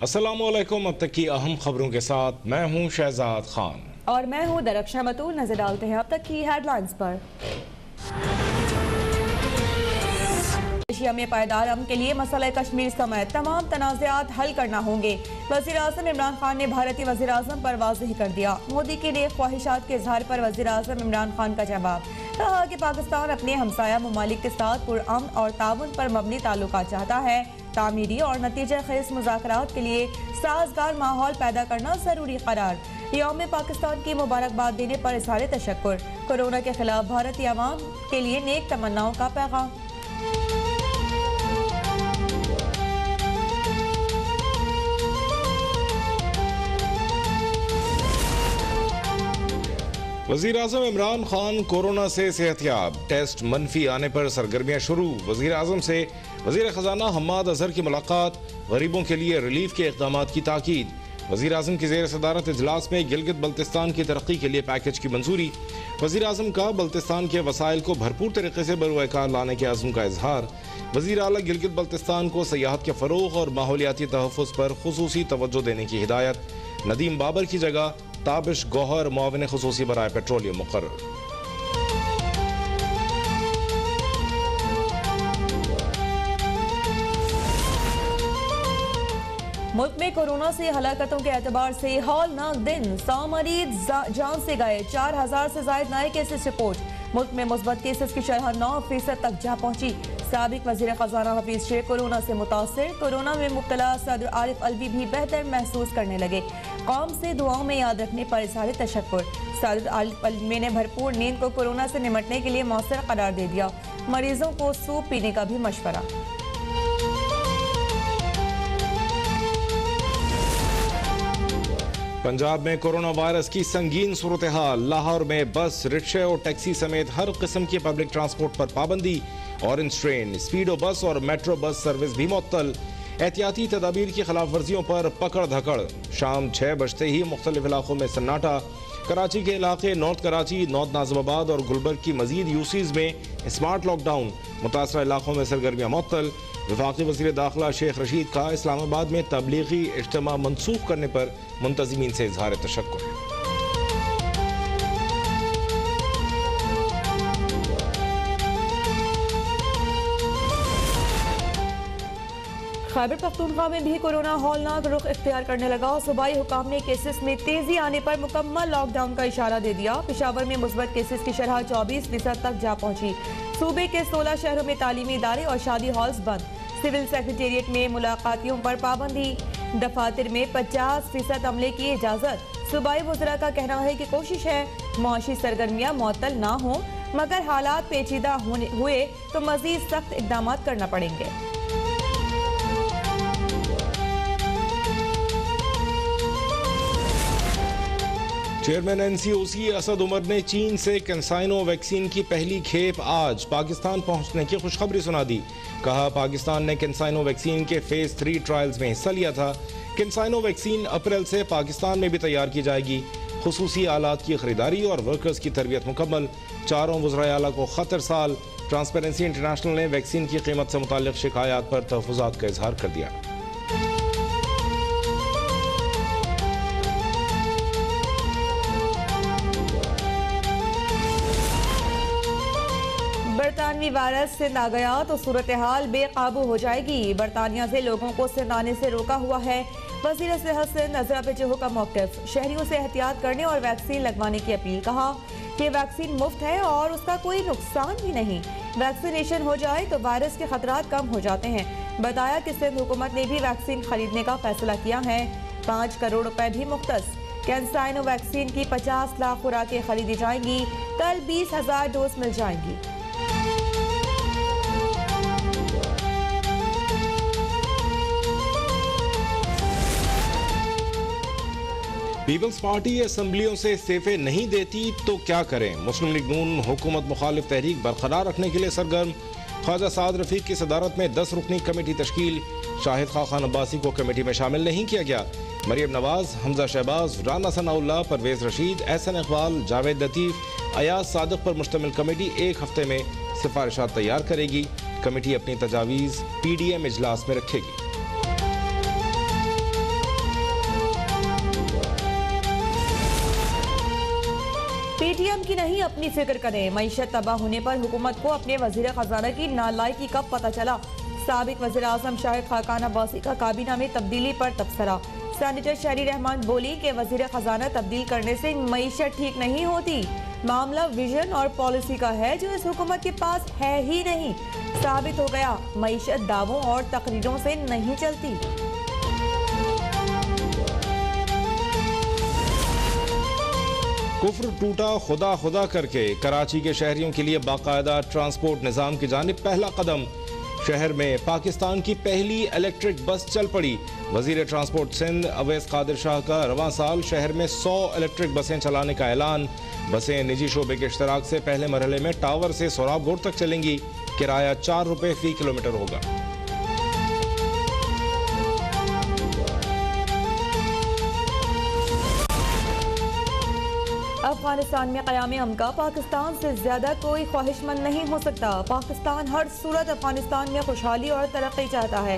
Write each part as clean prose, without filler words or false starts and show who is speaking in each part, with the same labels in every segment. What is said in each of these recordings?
Speaker 1: अस्सलामुअलैकुम। अब तक की अहम खबरों के साथ मैं हूं शहजाद खान
Speaker 2: और मैं हूं दरख्शां मतूल। नजर डालते हैं अब तक की हेडलाइंस पर। एशिया में पायदार अमन के लिए मसला कश्मीर समेत तमाम तनाज़ात हल करना होंगे। वज़ीर आज़म इमरान खान ने भारतीय वज़ीर आज़म पर वाज़ेह कर दिया। मोदी के लिए ख्वाहिशात के इज़हार पर वज़ीर आज़म इमरान खान का जवाब। कहा कि पाकिस्तान अपने हमसाया ममालिक के साथ पुरअमन और ताउन पर मबनी ताल्लुकात चाहता है। तामीरी और नतीजा खेज मुज़ाकरात के लिए साजगार माहौल पैदा करना जरूरी करार। यौम पाकिस्तान की मुबारकबाद देने पर इज़हार तशक्कुर। कोरोना के खिलाफ भारतीय अवाम के लिए नेक तमन्नाओं का पैगाम।
Speaker 1: वज़ीर आज़म इमरान खान कोरोना से सेहतयाब, टेस्ट मनफी आने पर सरगर्मियां शुरू। वज़ीर आज़म से वज़ीर ख़जाना हम्माद अजहर की मुलाकात, गरीबों के लिए रिलीफ के इक़दाम की ताकीद। वज़ीर आज़म की ज़ेर सदारत इजलास में गिलगित बल्तिस्तान की तरक्की के लिए पैकेज की मंजूरी। वज़ीर आज़म का बल्तिस्तान के वसाइल को भरपूर तरीके से बरूएकार लाने के अज़्म का इजहार। वज़ीर आला गिलगित बल्तिस्तान को सयाहत के फ़रोग़ और माहौलियाती तहफ़्फ़ुज़ पर खुसूसी तवज्जो देने की हिदायत। नदीम बाबर की जगह ताबिश गौहर मुआविन खुसूसी बराए पेट्रोलियम मुक़र्रर।
Speaker 2: मुल्क में कोरोना से हलाकतों के एतबार से हौलनाक दिन। 100 मरीज जान से गए, 4000 से ज़ायद नए केसेस रिपोर्ट। मुल्क में मुस्बत केसेस की शरह 9% तक जा पहुंची। साबिक वज़ीर ख़जाना हफीज शेख कोरोना से मुतासर। कोरोना में मुब्तला सदर आरिफ अलवी भी बेहतर महसूस करने लगे। कौम से दुआओं में याद रखने पर इज़हार तशक्कुर। सदर आरिफ अलवी ने भरपूर नींद को कोरोना से निमटने के लिए मौसर करार दे दिया। मरीजों को सूप पीने का भी मशवरा।
Speaker 1: पंजाब में कोरोना वायरस की संगीन सूरत हाल। लाहौर में बस, रिक्शे और टैक्सी समेत हर किस्म की पब्लिक ट्रांसपोर्ट पर पाबंदी। ऑरेंज ट्रेन, स्पीडो बस और मेट्रो बस सर्विस भी मुअत्तल। एहतियाती तदाबीर की खिलाफ वर्जियों पर पकड़ धकड़। शाम 6 बजते ही मुख्तलिफ इलाकों में सन्नाटा। कराची के इलाके नॉर्थ कराची, नॉर्थ नाजिमाबाद और गुलबर्ग की मजीद यूसीज में स्मार्ट लॉकडाउन। मुतासरा इलाकों में सरगर्मियां मुअत्तल। वफाकी वज़ीर दाखिला शेख रशीद का इस्लामाबाद में तबलीगी इज्तिमा मनसूख करने पर मुंतज़िमीन से इज़हार तशक्कुर।
Speaker 2: खैबर पख्तूनख्वा में भी कोरोना हौलनाक रुख इख्तियार करने लगा। सूबाई हुकाम ने केसेस में तेजी आने पर मुकम्मल लॉकडाउन का इशारा दे दिया। पेशावर में मुस्बत केसेस की शरह 24% तक जा पहुंची। सूबे के 16 शहरों में तालीमी इदारे और शादी हॉल्स बंद। सिविल सेक्रेटेरिएट में मुलाकातियों पर पाबंदी। दफातर में 50% अमले की इजाजत। सूबाई वज़रा का कहना है कि कोशिश है मुआशी सरगर्मियां मुअत्तल ना हो, मगर हालात पेचीदा हुए तो मजीद सख्त इकदाम करना पड़ेंगे।
Speaker 1: चेयरमैन एनसीओसी असद उमर ने चीन से कैंसाइनो वैक्सीन की पहली खेप आज पाकिस्तान पहुंचने की खुशखबरी सुना दी। कहा, पाकिस्तान ने कैंसाइनो वैक्सीन के फेज 3 ट्रायल्स में हिस्सा लिया था। कैंसाइनो वैक्सीन अप्रैल से पाकिस्तान में भी तैयार की जाएगी। खुसूसी आलात की खरीदारी और वर्कर्स की तरबियत मुकम्मल। चारों वज़राए आला को खत इरसाल। ट्रांसपेरेंसी इंटरनेशनल ने वैक्सीन की कीमत से मुताल्लिक शिकायत पर तहफ़्फ़ुज़ात का इजहार कर दिया।
Speaker 2: बरतानवी वायरस सिंध आ गया तो सूरत हाल बेकाबू हो जाएगी। बरतानिया से लोगों को सिंध आने से रोका हुआ है। वज़ीर सेहत सिंध नज़रा पेचो का मौक़िफ़। शहरियों से एहतियात करने और वैक्सीन लगवाने की अपील। कहा कि वैक्सीन मुफ्त है और उसका कोई नुकसान भी नहीं। वैक्सीनेशन हो जाए तो वायरस के खतरात कम हो जाते हैं। बताया कि सिंध हुकूमत ने भी वैक्सीन खरीदने का फैसला किया है। 5 करोड़ रुपए भी मुख्तस। कैंसाइनो वैक्सीन की 50 लाख खुराकें खरीदी जाएंगी। कल 20,000 डोज मिल जाएंगी।
Speaker 1: पीपल्स पार्टी असम्बलियों से इस्तीफे नहीं देती तो क्या करें। मुस्लिम लीग नून हुकूमत मुखालिफ तहरीक बरकरार रखने के लिए सरगर्म। ख्वाजा साद रफीक की सदारत में 10 रुकनी कमेटी तश्कील। शाहिद खान अब्बासी को कमेटी में शामिल नहीं किया गया। मरियम नवाज, हमजा शहबाज, राना सनाउल्लाह, परवेज रशीद, एहसन इकबाल, जावेद लतीफ, अयाज सादिक पर मुश्तमिल कमेटी 1 हफ्ते में सिफारिशात तैयार करेगी। कमेटी अपनी तजावीज़ PDM इजलास में रखेगी।
Speaker 2: की नहीं अपनी फिक्र करें। मईशत तबाह होने पर हुकूमत को अपने वजीर खजाना की नालायकी कब पता चला। साबिक वज़ीर आज़म शाहिद खाकान अब्बासी का काबीना में तब्दीली पर तबसरा। सेनेटर शहरी रहमान बोली कि वजीर खजाना तब्दील करने से मईशत ठीक नहीं होती। मामला विजन और पॉलिसी का है जो इस हुकूमत के पास है ही नहीं। साबित हो गया मईशत दावों और तकरीरों से नहीं चलती।
Speaker 1: कुफ्र टूटा खुदा खुदा करके कराची के शहरियों के लिए बाकायदा ट्रांसपोर्ट निज़ाम की जानिब पहला कदम। शहर में पाकिस्तान की पहली इलेक्ट्रिक बस चल पड़ी। वजीर ट्रांसपोर्ट सिंध अवैस कादिर शाह का रवां साल शहर में 100 इलेक्ट्रिक बसें चलाने का ऐलान। बसें निजी शोबे के इश्तराक से पहले मरहले में टावर से सोराबगोड़ तक चलेंगी। किराया 4 रुपए फी किलोमीटर होगा।
Speaker 2: अफगानिस्तान में क़याम अमन का पाकिस्तान से ज्यादा कोई ख्वाहिशमंद नहीं हो सकता। पाकिस्तान हर सूरत अफगानिस्तान में खुशहाली और तरक्की चाहता है।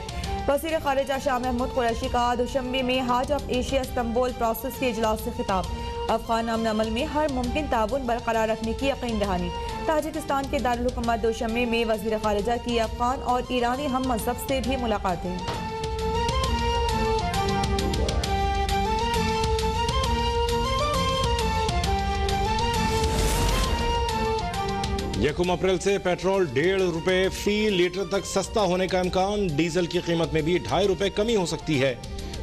Speaker 2: वज़ीर ख़ारिजा शाह महमूद कुरैशी का दुशंबे में हाज ऑफ एशिया इस्तांबुल प्रोसेस के इजलास से खिताब। अफगान अमन अमल में हर मुमकिन ताउन बरकरार रखने की यकीन दहानी। ताजिकिस्तान के दारुल हुकूमत दुशंबे में वज़ीर ख़ारिजा की अफगान और ईरानी हम मज़हब से भी मुलाकातें।
Speaker 1: यकम अप्रैल से पेट्रोल 1.5 रुपए फी लीटर तक सस्ता होने का इम्कान। डीजल की कीमत में भी 2.5 रुपए कमी हो सकती है।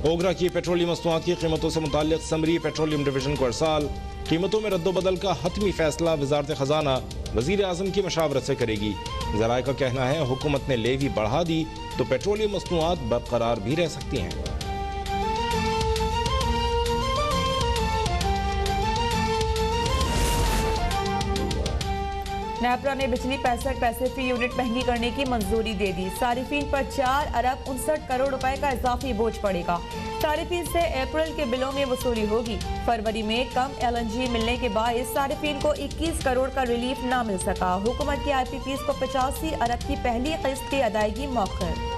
Speaker 1: ओगरा की पेट्रोलियम मसनूआत की कीमतों से मुताल्लिक समरी पेट्रोलियम डिवीजन को अरसाल। कीमतों में रद्दोबदल का हतमी फैसला वजारत खजाना वजीर आजम की मशावरत से करेगी। ज़राए का कहना है हुकूमत ने लेवी बढ़ा दी तो पेट्रोलियम मसनूआत बरकरार भी रह सकती हैं।
Speaker 2: नेपरा ने बिजली 65 पैसे फी यूनिट महंगी करने की मंजूरी दे दी। सारिफीन पर 4 अरब 59 करोड़ रुपए का इजाफी बोझ पड़ेगा। सारिफीन से अप्रैल के बिलों में वसूली होगी। फरवरी में कम LNG मिलने के बायस सारिफीन को 21 करोड़ का रिलीफ न मिल सका। हुकूमत की IPPs को 85 अरब की पहली किस्त की अदायगी मौखर।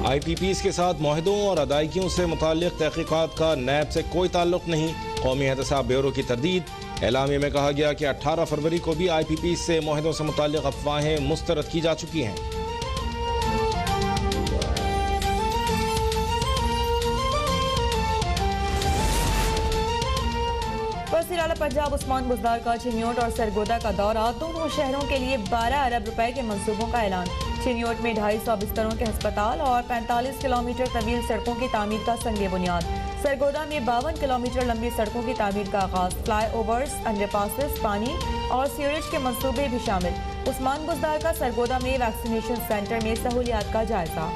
Speaker 1: IPPs के साथ मुआहदों और अदायगियों से मुताल्लिक तहकीकात का नैब से कोई ताल्लुक नहीं। कौमी एहतसाब ब्यूरो की तरदीद। एलामिया में कहा गया कि 18 फरवरी को भी IPPs से मुआहदों से मुताल्लिक अफवाहें मुस्तरद की जा चुकी हैं।
Speaker 2: वज़ीर आला पंजाब उस्मान बुज़दार का चिन्योट और सरगोदा का दौरा। दोनों शहरों के लिए 12 अरब रुपए के मंसूबों का ऐलान। चिन्योट में 250 बिस्तरों के अस्पताल और 45 किलोमीटर तवील सड़कों की तामीर का संगे बुनियाद। सरगोदा में 52 किलोमीटर लंबी सड़कों की तामीर का आगाज। फ्लाई ओवर्स, अंडरपासेस, पानी और सीवरेज के मंसूबे भी शामिल। उस्मान बुज़दार का सरगोदा में वैक्सीनेशन सेंटर में सहूलियात का जायजा।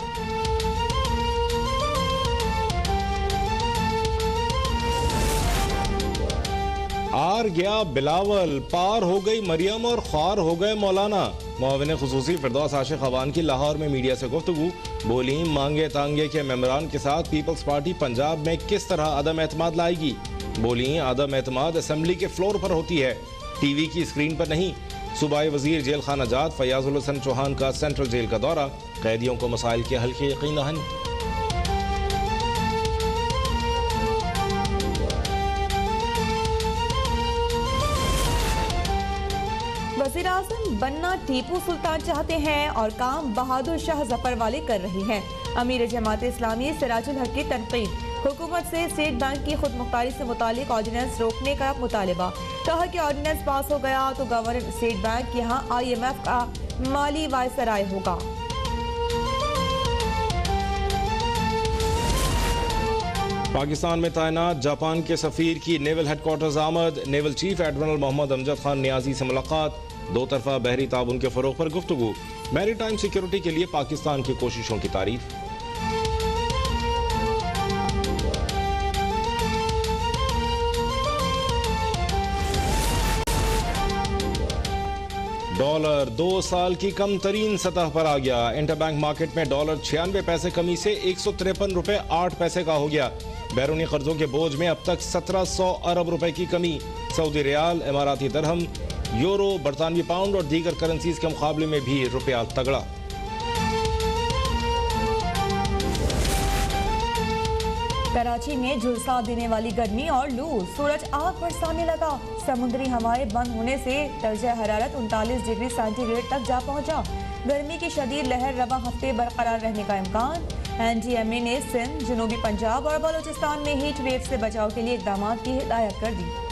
Speaker 1: आर गया बिलावल, पार हो गई मरियम और ख्वार हो गए मौलाना। मुआविन खुसूसी फिरदौस आशिक अवान की लाहौर में मीडिया से गुफ्तगू। बोली मांगे तांगे के मेंबरान के साथ पीपल्स पार्टी पंजाब में किस तरह अदम एतमाद लाएगी। बोली अदम एतमाद असेंबली के फ्लोर पर होती है, टीवी की स्क्रीन पर नहीं। सूबाई वजीर जेल खाना जात फयाजुल हसन चौहान का सेंट्रल जेल का दौरा। कैदियों को मसाइल के हल की यकीन दहानी।
Speaker 2: वज़ीर आज़म बनना टीपू सुल्तान चाहते हैं और काम बहादुर शाह जफर वाले कर रहे हैं। अमीर जमात इस्लामी सिराजुल हक की तनकीद। हुकूमत से स्टेट बैंक की खुद मुख्तारी से मुतालिक ऑर्डिनेंस रोकने का मुतालिबा। कहा कि ऑर्डिनेंस पास हो गया तो गवर्नर स्टेट बैंक यहाँ IMF का माली वायसराय होगा।
Speaker 1: पाकिस्तान में तैनात जापान के सफीर की नेवल हेडक्वार्टर्स आमद। Naval chief admiral Mohammad Amjad Khan Niazi से मुलाकात। दो तरफा बहरी ताउन के फरोग पर गुफ्तगू। मैरी टाइम सिक्योरिटी के लिए पाकिस्तान की कोशिशों की तारीफ। डॉलर 2 साल की कम तरीन सतह पर आ गया। इंटरबैंक मार्केट में डॉलर 96 पैसे कमी से 153 रुपए 8 पैसे का हो गया। बैरूनी कर्जों के बोझ में अब तक 1700 अरब रुपए की कमी। सऊदी रियाल, इमाराती दरहम, यूरो, बरतानवी पाउंड और दीगर करेंसीज के मुकाबले में भी रुपया तगड़ा।
Speaker 2: कराची में झुलसा देने वाली गर्मी और लू, सूरज आग बरसाने लगा। समुद्री हवाएं बंद होने से दर्जा हरारत 39 डिग्री सेंटीग्रेड तक जा पहुंचा। गर्मी की शदीद लहर रवा हफ्ते बरकरार रहने का इम्कान। NDMA ने सिंध, जनूबी पंजाब और बलूचिस्तान में हीट वेव से बचाव के लिए इकदाम की हिदायत कर दी।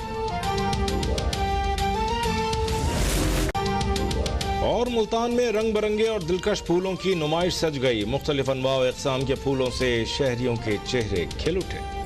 Speaker 1: और मुल्तान में रंग बिरंगे और दिलकश फूलों की नुमाइश सज गई। मुख्तलिफ अनवा व इक़साम के फूलों से शहरियों के चेहरे खिल उठे।